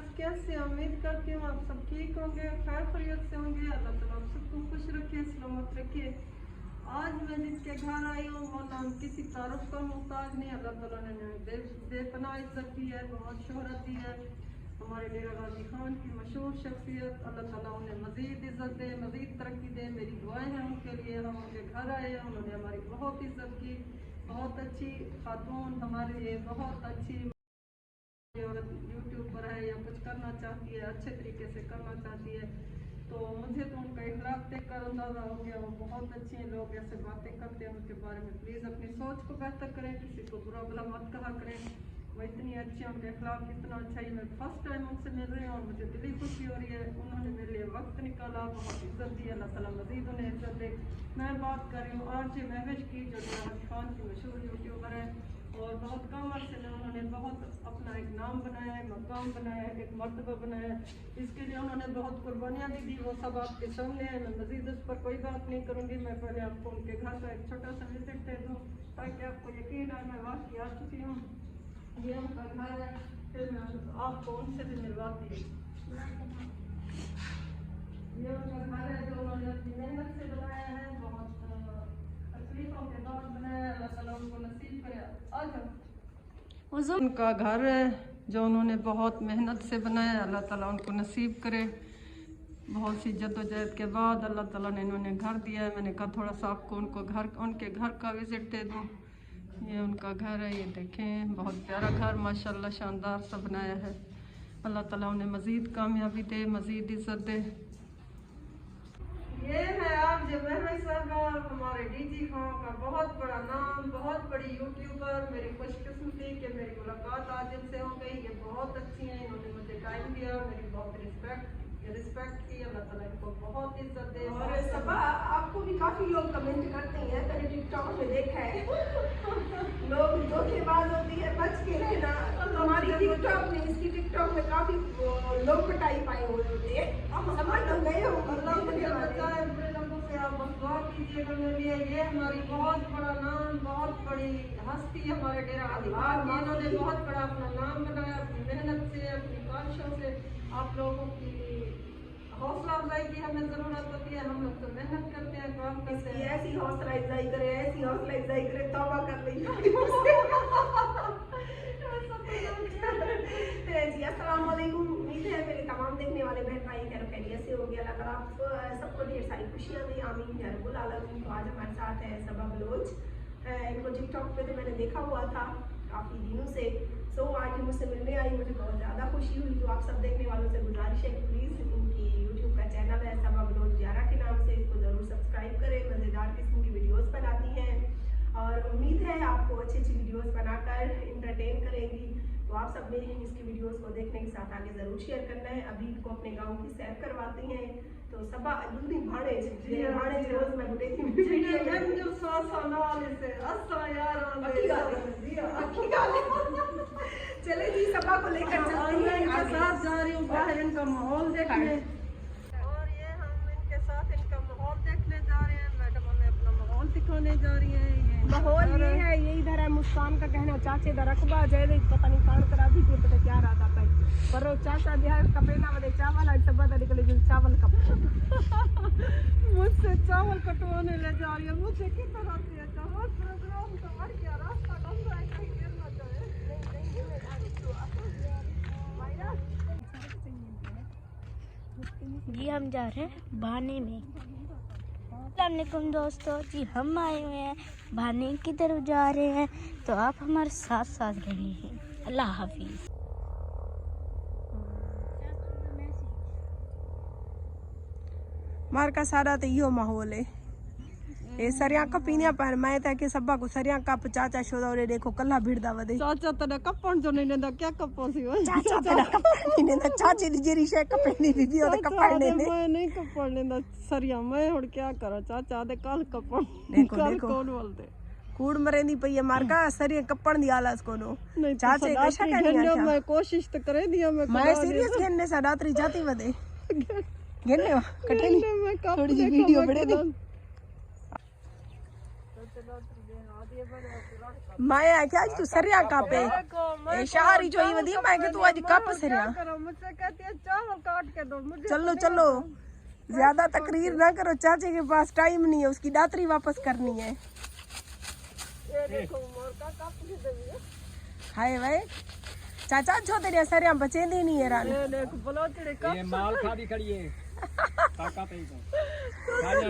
Viewers, कैसे उम्मीद करती हूँ आप सब ठीक होंगे, खैर खैरियत से होंगे। अल्लाह ताला आप सबको खुश रखे, सलामत रखे। आज मैं जिसके घर आई हूँ वो नाम किसी तारुफ का मोहताज नहीं। अल्लाह ताला ने बेपनाह इज्जत दी है, बहुत शोहरत दी है। हमारे डेरा गाजी खान की मशहूर शख्सियत, अल्लाह ताला उन्हें मज़ीद इज्जत दे, मज़ीद तरक्की दे। मेरी दुआएं हैं उनके लिए। हम उनके घर आए हैं, उन्होंने हमारी बहुत इज्जत की। बहुत अच्छी खातून, हमारे लिए बहुत अच्छी औरत यूट्यूबर है या कुछ करना चाहती है, अच्छे तरीके से करना चाहती है। तो मुझे तो उनका इखलाक देख कर अंदाज़ा हो गया, वो बहुत अच्छे हैं। लोग ऐसे बातें करते हैं उनके बारे में, प्लीज़ अपनी सोच को बेहतर करें, किसी को बुरा भला मत कहा करें। वो इतनी अच्छी है, उनका इखलाक इतना अच्छा ही। मैं फर्स्ट टाइम उनसे मिल रही हूँ और मुझे दिली खुशी हो रही है। उन्होंने मेरे लिए वक्त निकाला, बहुत इज्जत दी। अल्लाह ताला मज़ीद उन्हें इज्जत दे। मैं बात कर रही हूँ आरजे महविश की, जो डेरा खान की मशहूर यूट्यूबर है और बहुत कम अर्से में उन्होंने बहुत अपना एक नाम बनाया है, मकाम बनाया है, एक मर्तबा बनाया है। इसके लिए उन्होंने बहुत कुर्बानियाँ भी दी, वो सब आपके सामने है। मैं मज़ीद उस पर कोई बात नहीं करूँगी। मैं पहले आपको उनके घर का एक छोटा सा विजिट दे दूँ ताकि आपको यकीन आए मैं वाकई आ चुकी हूँ। ये उनका घर है, फिर मैं आपको उनसे भी मिलवाती हूँ। ये उनका घर है जो उन्होंने अपनी मेहनत से बनाया है, बहुत तकलीफों के बाद बनाया। अल्लाह ताला उनको नसीब करे। उनका घर है जो उन्होंने बहुत मेहनत से बनाया, अल्लाह ताला उनको नसीब करे। बहुत सी जद्दोजहद के बाद अल्लाह ताला ने इन्होंने घर दिया है। मैंने कहा थोड़ा सा आपको उनके घर का विज़िट दे दूँ। ये उनका घर है, ये देखें, बहुत प्यारा घर माशाल्लाह शानदार सा बनाया है। अल्लाह ताला उन्हें मज़ीद कामयाबी दे, मज़ीद इज़्ज़त दे। ये है आप जब साहबा, हमारे डीजी खान का बहुत बड़ा नाम, बहुत बड़ी यूट्यूबर। मेरी खुशकिस्मती कि मेरी मुलाकात आज इनसे हो गई। ये बहुत अच्छी हैं, इन्होंने मुझे टाइम दिया, मेरी बहुत रिस्पेक्ट की। अल्लाह ताला इनको बहुत इज्जत दे। और सबा आपको भी काफी लोग कमेंट करते हैं, मैंने टिकटॉक में देखा है लोग धोखेबाज होती है, बच के रहना। हमारी टिकटॉक में, इसकी टिकटॉक में काफी लोग पटाई पाए हुए होते हैं, समझ तो गए हो। आप दुआ कीजिएगा मेरे लिए। ये हमारी बहुत बड़ा नाम, बहुत बड़ी हस्ती हमारे डेरा इन्होंने बहुत बड़ा अपना नाम बनाया अपनी मेहनत से, अपनी काविशों से। आप लोगों की हौसला अफजाई की हमें ज़रूरत होती है। हम लोग तो मेहनत करते हैं, काम करते हैं। ऐसी हौसला अफजाई करे, ऐसी हौसला अफजाई करे, तौबा कर ली जी। अस्सलाम वालेकुम। उम्मीद है मेरे तमाम देखने वाले बहन भाई खैर खैरियत से होंगे। अल्लाह ताला आप सबको ढेर सारी खुशियाँ दे, आमीन या रब्बुल आलमीन। तो आज हमारे साथ है सबा बलोच। इनको टिकटॉक पे तो मैंने देखा हुआ था काफ़ी दिनों से। सो आज मुझसे मिलने आई, मुझे बहुत ज़्यादा खुशी हुई। तो आप सब देखने वालों से गुजारिश है कि प्लीज़ इनकी यूट्यूब का चैनल है सबा बलोच ज़ारा के नाम से, इसको ज़रूर सब्सक्राइब करें। मज़ेदार किस्म की वीडियोज़ बनाती हैं और उम्मीद है आपको अच्छी अच्छी वीडियोज़ बनाकर इंटरटेन करेंगी। तो आप सब ने इसकी वीडियोस को देखने के साथ आगे ज़रूर शेयर करना है। अभी इनको अपने गांव की सैर करवाती हैं। तो सबा दूनी भाड़े रोज मैं बुटे की जो सासा नाल से अस्सा यार अच्छी गाल चले जी सबा को लेकर चलते हैं। इनके साथ जा रही हूँ बाहर इनका माहौल देखने, और ये हम इनके साथ इनका माहौल देखने जा रहे हैं। मैडम हमें अपना माहौल दिखाने जा रही है। माहौल ये है, ये इधर है मुस्कान का कहना चाचे दा रकबा जय पता नहीं कान करा दी के पता क्या रहा था पर चाचा बिहार कपेना वाले चावल आज सब बता निकले जो चावल कप मुझसे चावल कटवाने ले जा रही है। मुझे कितना आती है चावल प्रोग्राम का और क्या रास्ता बंद है, कहीं गिरना चाहे जी। हम जा रहे हैं भाने में। अस्सलामुअलैकुम दोस्तों जी, हम आए हुए हैं भाने की तरफ जा रहे हैं, तो आप हमारे साथ साथ रहिए। अल्लाह हाफिज। मार का सारा तो यो माहौल है। ये सरिया कप पीने पर मैं था कि सबा को सरिया कप चाचा शोदा और देखो कल्ला भिड़दा वदे चाचा तेरा कपन जो नहीं नेदा क्या कपो सी हो चाचा तेरा कपन नहीं नेदा चाचे दी जेरी शे कपनी बीबी और कपन ने मैं नहीं कपन नेदा सरिया मैं और क्या करा चाचा दे कल कपन देखो कल देखो कौन बोलते कूड़ मरेंदी पई है मार का सरिया कपन दी आलस कोनो चाचे का शक नहीं है। आख्या मैं कोशिश तो करे दिया मैं सीरियस खेलने सा रात्रि जाती वदे गेने कटे नहीं थोड़ी जी वीडियो बड़े दी माया क्या आज तू सरिया कापे ए शहरी जो ही वदी मैं के तू आज काप सरिया करो मुझसे कहती है चावल काट के दो मुझे चलो चलो ज्यादा तकरीर ना करो चाचे के पास टाइम नहीं है उसकी दातरी वापस करनी है ये देखो मोर का काप के देवी हाय भाई चाचा जो तेरे सरिया बचेंदी नहीं है रान ये देख बलोचड़े का ये माल खादी खड़ी है ताकत है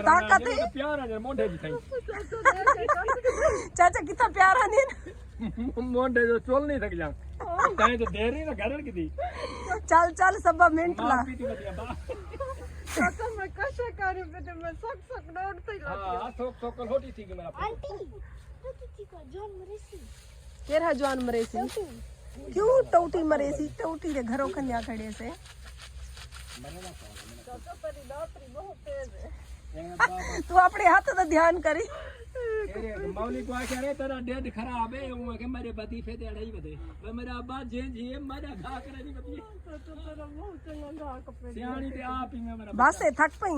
ताकत है प्यार है मोंढे जी थई चाचा कितना प्यारा ने मोंढे जो चोल नहीं सक जा ताए तो देर नहीं ना घर की थी चल चल सब मिनट ला मां पीती बतिया बा चाचा मैं कैसे करूं बेटे मैं सक दौड़ते ही हां थोक थोक होटी थी कि मेरा आंटी तो को जॉन मरेसी केरा जवान मरेसी क्यों टौटी मरेसी टौटी रे घरों कन्या खड़े से चाचा तेरी दातरी बहुत तेज है तू अपने हाथ तो ध्यान करी अरे मौली को कह रहे तेरा डेड खराब है वो के मेरे पति फेते अड़ाई बदे वे मेरा अब्बा जे जी मेरा घा करे नहीं बती चाचा तेरा बहुत चंगा घा कपे सियाणी ते आप ही में मेरा बस ए थक पई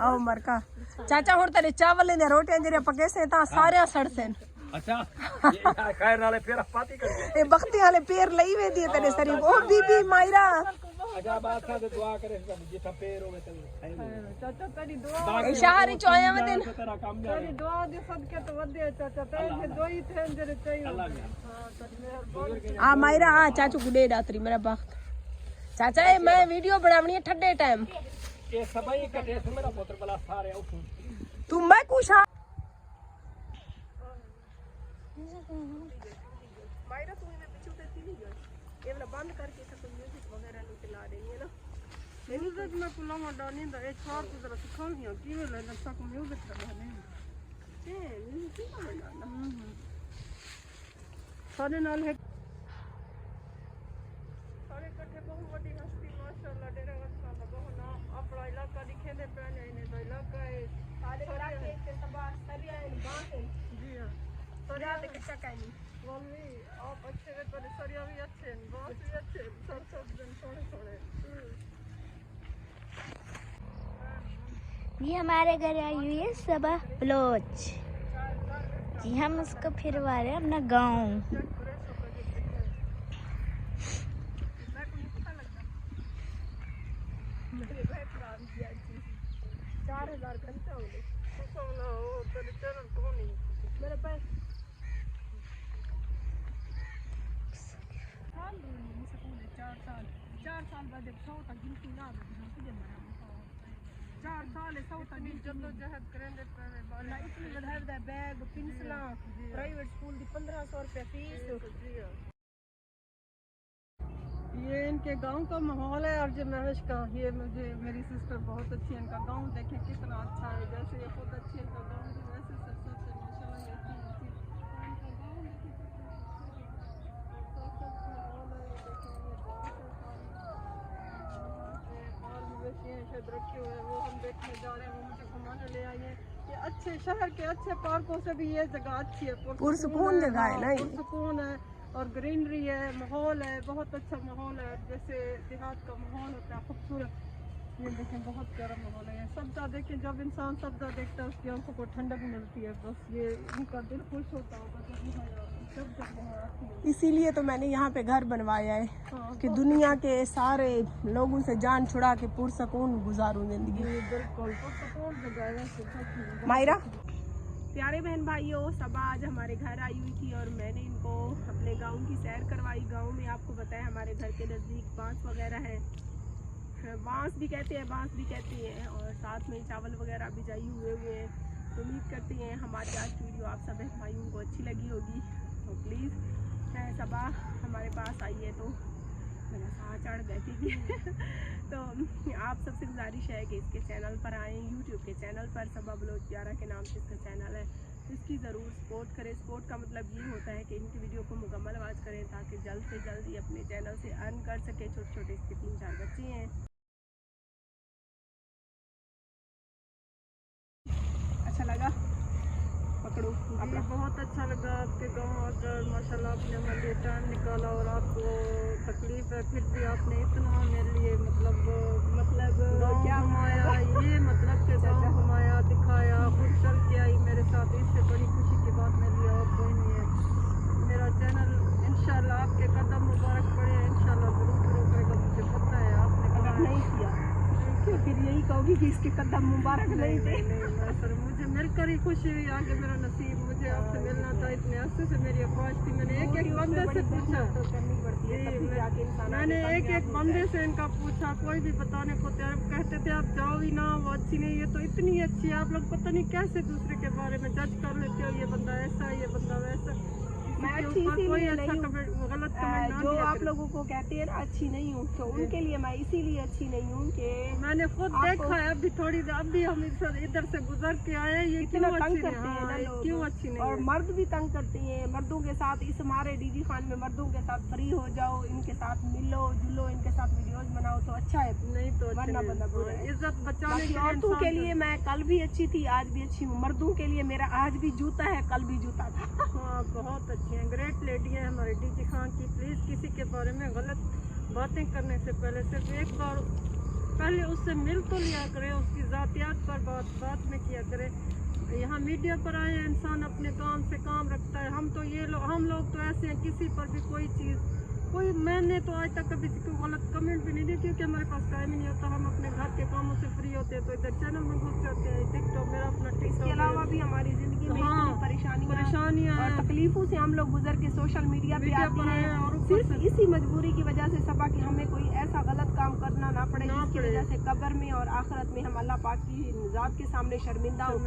आओ मरका चाचा हुण तेरे चावल ने रोटियां जेरे पके से ता सारे सड़सेन अच्छा ये खैर नाले फिर पाती कर ए बख्ती वाले पैर लई वे दिए तेरे सरी ओ बीबी मायरा अच्छा बात का दुआ करे जिथा पैर होवे तब चाचा तेरी दुआ ए शहरी चोया में दिन तेरा काम तेरी दुआ दे सदके तो वदे चाचा तेरे दो ही थे जरे चाहिए अल्लाह हां तेरी मेहरबानी आ मायरा आ चाचू को दे दातरी मेरा बख्त चाचा ए मैं वीडियो बनावनी है ठंडे टाइम ये सबई कटे से मेरा पुत्र बला सारे उठ तू मैं कुछ मायरा तू इन्हें पीछे उतरती नहीं गई ये वाला बंद करके सब म्यूजिक वगैरह लो चला रही है ना म्यूजिक में पुलावा डाली दा एक चार को जरा सिखानी है कि ले ना सब म्यूजिक कर रहे हैं म्यूजिक का बनाना सारे नाल है सारे इकट्ठे बहुत बड़ी हस्ती माशाल्लाह डेरा अच्छा लगा ना अपना इलाका दिखे दे पहले इन्हें तो इलाका है सारे इलाके के सब सरिया है बात है जी हां सरिया ते कितना कहनी मम्मी आप अच्छे हैं पर सरिया भी अच्छे हैं बहुत भी अच्छे हैं सब दिन सोने सोने ये हमारे घर आई हुई है सबा बलोच जी हम उसको फिरवा रहे हैं अपना गांव मेरे भाई प्राण किया चीज 4000 घंटा हो गए सोना हो तेरे चैनल को नहीं मेरे पास चार साल बाद जब 100 तक गिनती ना तुझे मरा 4 साल 100 तक जद्दोजहद करेंगे पहले ना इतनी बढ़ा बैग पेंसिल प्राइवेट स्कूल की 1500 रुपया फीस ये इनके गांव का माहौल है और जो महविश का ये मुझे मेरी सिस्टर बहुत अच्छी है इनका गांव देखें कितना अच्छा है जैसे ये खुद अच्छी है इनका गांव भी वैसे सब से माशाल्लाह ये अच्छी होती है इनका गांव देखें कितना और मवेशी हैं शायद रखे हुए हैं वो हम देखने जा रहे हैं वो मुझे घुमाने ले आई है ये अच्छे शहर के अच्छे पार्कों से भी ये जगह अच्छी है पुरसुकून जगह है ना ये। पुरसुकून है और ग्रीनरी है माहौल है बहुत अच्छा माहौल है जैसे देहात का माहौल होता है खूबसूरत ये देखें बहुत प्यारा माहौल है सब्जा देखें जब इंसान सब्जा देखता है उसकी आंखों को ठंडक मिलती है बस ये उनका दिल खुश होता होगा जब यहाँ आती है इसीलिए तो मैंने यहाँ पे घर बनवाया है हाँ, कि दुनिया के सारे लोगों से जान छुड़ा के पुरसकून गुजारूं जिंदगी ये बिल्कुल पुरसुकून जगह है वैसे सच में। मायरा प्यारे बहन भाइयों सब आज हमारे घर आई हुई थी और मैंने इनको अपने गांव की सैर करवाई गांव में आपको बताया हमारे घर के नज़दीक बांस वगैरह है बांस भी कहते हैं और साथ में चावल वगैरह भी जाई हुए हैं तो उम्मीद करते हैं हमारी आज की वीडियो आप सब बहन भाइयों को अच्छी लगी होगी तो प्लीज़ सबा हमारे पास आई है तो मेरा साह चढ़ बैठेगी तो आप सबसे गुजारिश है कि इसके चैनल पर आएँ यूट्यूब के चैनल पर सबा बलोच प्यारा के नाम से इसका चैनल है इसकी ज़रूर सपोर्ट करें सपोर्ट का मतलब ये होता है कि इनकी वीडियो को मुकम्मल आवाज़ करें ताकि जल्द से जल्द ही अपने चैनल से अर्न कर सके छोटे छोटे इसके 3-4 बच्चे हैं अच्छा लगा पकड़ो जी बहुत अच्छा लगा आपके गांव आकर माशाल्लाह आपने हमारे लिए टाइम निकाला और आपको तकलीफ है फिर भी आपने इतना मेरे लिए मतलब क्या घुमाया ये मतलब के गाँव घुमाया दिखाया खुद चल के आई मेरे साथ इससे बड़ी खुशी की बात मेरे लिए और कोई नहीं है मेरा चैनल इंशाल्लाह आपके कदम मुबारक पड़े, इंशाल्लाह जरूर ग्रो करेगा। मुझे पता है आपने अगर नहीं किया तो फिर यही कहोगी कि इसके कदम मुबारक नहीं थे। नहीं सर, मुझे मिलकर ही खुशी हुई, आगे मेरा नसीब, मुझे आपसे मिलना था, इतने अरसे से मेरी ख्वाहिश थी। मैंने एक एक बंदे से पूछा, मैंने एक एक बंदे से इनका पूछा, कोई भी बताने को तैयार, कहते थे आप जाओ ही ना, वो अच्छी नहीं, ये तो इतनी अच्छी है। आप लोग पता नहीं कैसे दूसरे के बारे में जज कर लेते हो, ये बंदा ऐसा है, ये बंदा वैसा। मैं अच्छी इसीलिए नहीं हूँ, गलत कमेंट जो आप लोगों को कहते हैं ना अच्छी नहीं हूँ, तो उनके लिए मैं इसीलिए अच्छी नहीं हूँ कि मैंने खुद देखा है। अभी थोड़ी देर अभी हम इधर से गुजर के आए, ये इतना क्यों तंग अच्छी करते नहीं, हैं ना हाँ, लोग, क्यों अच्छी नहीं और है? मर्द भी तंग करते हैं मर्दों के साथ। इस हमारे डीजी खान में मर्दों के साथ फ्री हो जाओ, इनके साथ मिलो जुलो, इनके साथ वीडियोस बनाओ तो अच्छा है। नहीं तो अच्छी वरना नहीं। बंदा बुरा है। इज्जत बचाने बाकी के लिए औरतों के इंसान लिए मैं कल भी अच्छी थी, आज भी अच्छी हूँ। मर्दों के लिए मेरा आज भी जूता है, कल भी जूता था। हाँ, बहुत अच्छी हैं, ग्रेट लेडी है हमारी डीजी खान की। प्लीज़ किसी के बारे में गलत बातें करने से पहले सिर्फ एक बार पहले उससे मिल तो लिया करें, उसकी ज़ातियात पर बात में किया करें। यहाँ मीडिया पर आए हैं, इंसान अपने काम से काम रखता है। हम लोग तो ऐसे हैं, किसी पर भी मैंने तो आज तक कभी किसी को गलत कमेंट भी नहीं दी, क्योंकि हमारे पास टाइम ही नहीं होता। हम अपने घर के कामों से फ्री होते हैं तो इधर चैनल में घुस जाते हैं। टिकटॉक मेरा अपना इसके टिकटॉक अलावा भी हमारी जिंदगी में इतनी परेशानियाँ और हैं। तकलीफों से हम लोग गुजर के सोशल मीडिया पे मीडिया आते पर आए हैं, और ऊपर सिर्फ से- इसी मजबूरी की वजह से सबा कि हमें कोई ऐसा गलत काम करना ना पड़े जिसकी वजह से कब्र में और आखिरत में हम अल्लाह पाक की ज़ात के सामने शर्मिंदा हो।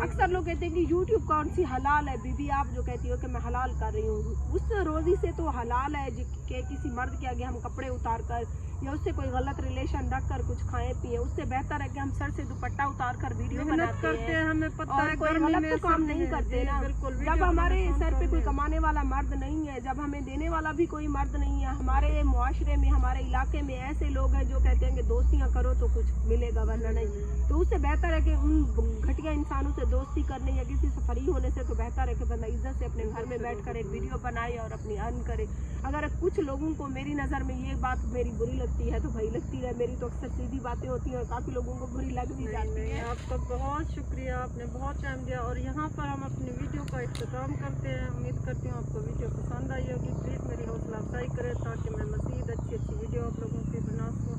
अक्सर लोग कहते हैं कि यूट्यूब कौन सी हलाल है। बीबी आप जो कहती हो कि मैं हलाल कर रही हूँ, उस रोजी से तो हलाल है कि किसी मर्द के आगे हम कपड़े उतार कर या उससे कोई गलत रिलेशन रख कर कुछ खाएं पिए। उससे बेहतर है कि हम सर से दुपट्टा उतार कर वीडियो बनाते हैं, हमें पता और है कोई गर्मी गलत में तो काम सब नहीं है। करते जी, ना। बिल्कुल, जब वीडियो हमारे बनाना सर पे कोई है। कमाने वाला मर्द नहीं है, जब हमें देने वाला भी कोई मर्द नहीं है, हमारे मुआशरे में हमारे इलाके में ऐसे लोग हैं जो कहते हैं कि दोस्तियां करो तो कुछ मिलेगा वरना नहीं, तो उससे बेहतर है कि उन घटिया इंसानों से दोस्ती करने या किसी से फ्री होने से तो बेहतर है कि बंदा इज्जत से अपने घर में बैठकर एक वीडियो बनाए और अपनी अर्न करे। अगर कुछ लोगों को मेरी नज़र में ये बात मेरी बुरी लगती है तो भाई लगती है, मेरी तो अक्सर सीधी बातें होती हैं और काफ़ी लोगों को बुरी लग भी जाती है। आपका बहुत शुक्रिया, आपने बहुत टाइम दिया। और यहाँ पर हम अपनी वीडियो का इख्तिताम करते हैं। उम्मीद करती हूँ आपको वीडियो पसंद आई होगी। प्लीज़ मेरी हौसला अफजाई करें ताकि मैं मज़ीद अच्छी वीडियो आप लोगों की बना सकूँ।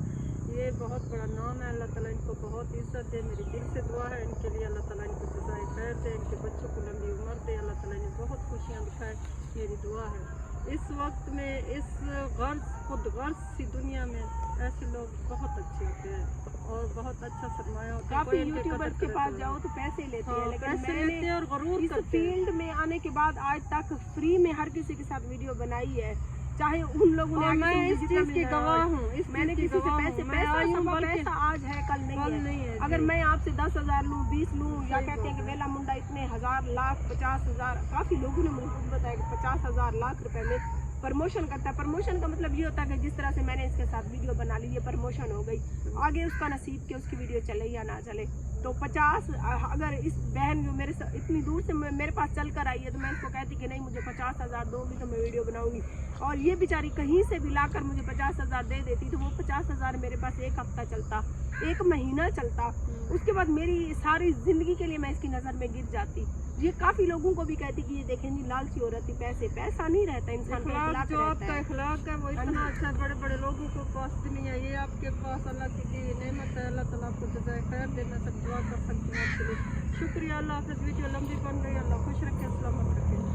ये बहुत बड़ा नाम है, अल्लाह ताला इनको बहुत इज्जत दे। मेरी दिल से दुआ है इनके लिए, अल्लाह ताला इनको जज़ाए खैर दे, इनके बच्चों को लंबी उम्र दे, अल्लाह ताला इन्हें बहुत खुशियाँ दिखाए, मेरी दुआ है। इस वक्त में इस खुद गर्ज सी दुनिया में ऐसे लोग बहुत अच्छे होते हैं और बहुत अच्छा सरमाया होता है। काफी कोई इनके यूट्यूबर्स कदर के करे पास तो जाओ तो पैसे लेते हैं, हाँ, लेकिन पैसे मैंने लेते हैं और गरूर इस करते हैं। फील्ड में आने के बाद आज तक फ्री में हर किसी के साथ वीडियो बनाई है, चाहे उन लोगों ने और आगे मैं से इस जितना चीज़ की मिला है। गवाह हूँ, इस मैंने चीज़ की किसी से गवाह हूँ। पैसे मैं पैसा आई हूँ, सबका बल्कि पैसा आज है कल कल नहीं है, अगर जी। मैं आपसे 10,000 लूँ 20 लूँ या सही कहते हैं कि बात है। वेला मुंडा इतने हजार लाख 50,000, काफी लोगों ने मुझे खुद बताया कि 50,000 लाख रुपए में प्रमोशन करता है। प्रमोशन का मतलब ये होता है कि जिस तरह से मैंने इसके साथ वीडियो बना ली, ये प्रमोशन हो गई, आगे उसका नसीब कि उसकी वीडियो चले या ना चले। तो 50 अगर इस बहन जो मेरे इतनी दूर से मेरे पास चल कर आई है तो मैं इसको कहती कि नहीं मुझे 50,000 दोगी तो मैं वीडियो बनाऊंगी, और ये बेचारी कहीं से भी लाकर मुझे 50,000 दे देती तो वो 50,000 मेरे पास एक हफ्ता चलता, एक महीना चलता, उसके बाद मेरी सारी जिंदगी के लिए मैं इसकी नज़र में गिर जाती। ये काफ़ी लोगों को भी कहती कि ये देखें जी लालची औरत थी, पैसा नहीं रहता, इंसान का इखलाक इखलाक जो रहता आपका है। इखलाक है वो इतना अच्छा है, बड़े बड़े लोगों को पास भी नहीं है। ये आपके पास अल्लाह की दी नेमत है, अल्लाह ताला आपको जज़ाए खैर दे। मैं सब दुआ कर सकती हूँ आपके लिए। शुक्रिया, अल्लाह हाफ़िज़। वीडियो लंबी बन गई, अल्लाह खुश रखे, अस्सलाम वालेकुम।